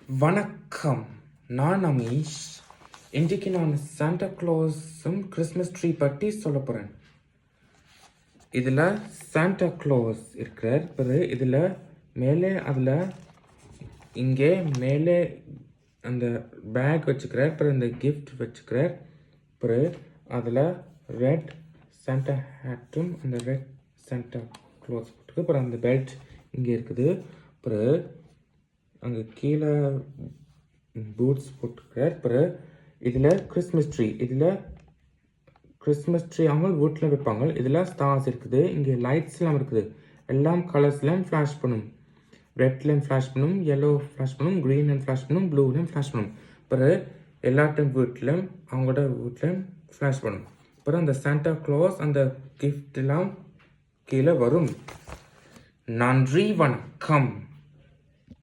வணக்கம், நான் அமீஷ். இன்றைக்கு நான் சாண்டா க்ளாஸும் கிறிஸ்மஸ் ட்ரீ பற்றி சொல்ல போகிறேன். இதில் சாண்டா க்ளாஸ் இருக்கிறார். பிறகு இதில் மேலே இங்கே மேலே அந்த பேக் வச்சுக்கிறார். பிறகு இந்த கிஃப்ட் வச்சுக்கிறார். பிறகு அதில் ரெட் சாண்டா ஹேட்டும் அந்த ரெட் சாண்டா க்ளாஸ் போட்டுருக்கு. அப்புறம் அந்த பெல்ட் இங்கே இருக்குது. பிறகு அங்கே கீழே பூட்ஸ் போட்டுருக்கார். அப்புறம் இதில் கிறிஸ்மஸ் ட்ரீ அவங்க வீட்டில் வைப்பாங்க. இதில் ஸ்டார்ஸ் இருக்குது. இங்கே லைட்ஸ்லாம் இருக்குது. எல்லாம் கலர்ஸ்லாம் ஃப்ளாஷ் பண்ணும். ரெட்லேயும் ஃப்ளாஷ் பண்ணும், எல்லோ ஃப்ளாஷ் பண்ணும், க்ரீன்லேயும் ஃப்ளாஷ் பண்ணும், ப்ளூலேயும் ஃப்ளாஷ் பண்ணும். அப்புறம் எல்லாட்டையும் வீட்டிலும் அவங்களோட வீட்லையும் ஃப்ளாஷ் பண்ணும். அப்புறம் அந்த சாண்டா க்ளாஸ் அந்த கிஃப்ட்லாம் கீழே வரும். நன்றி, வணக்கம்.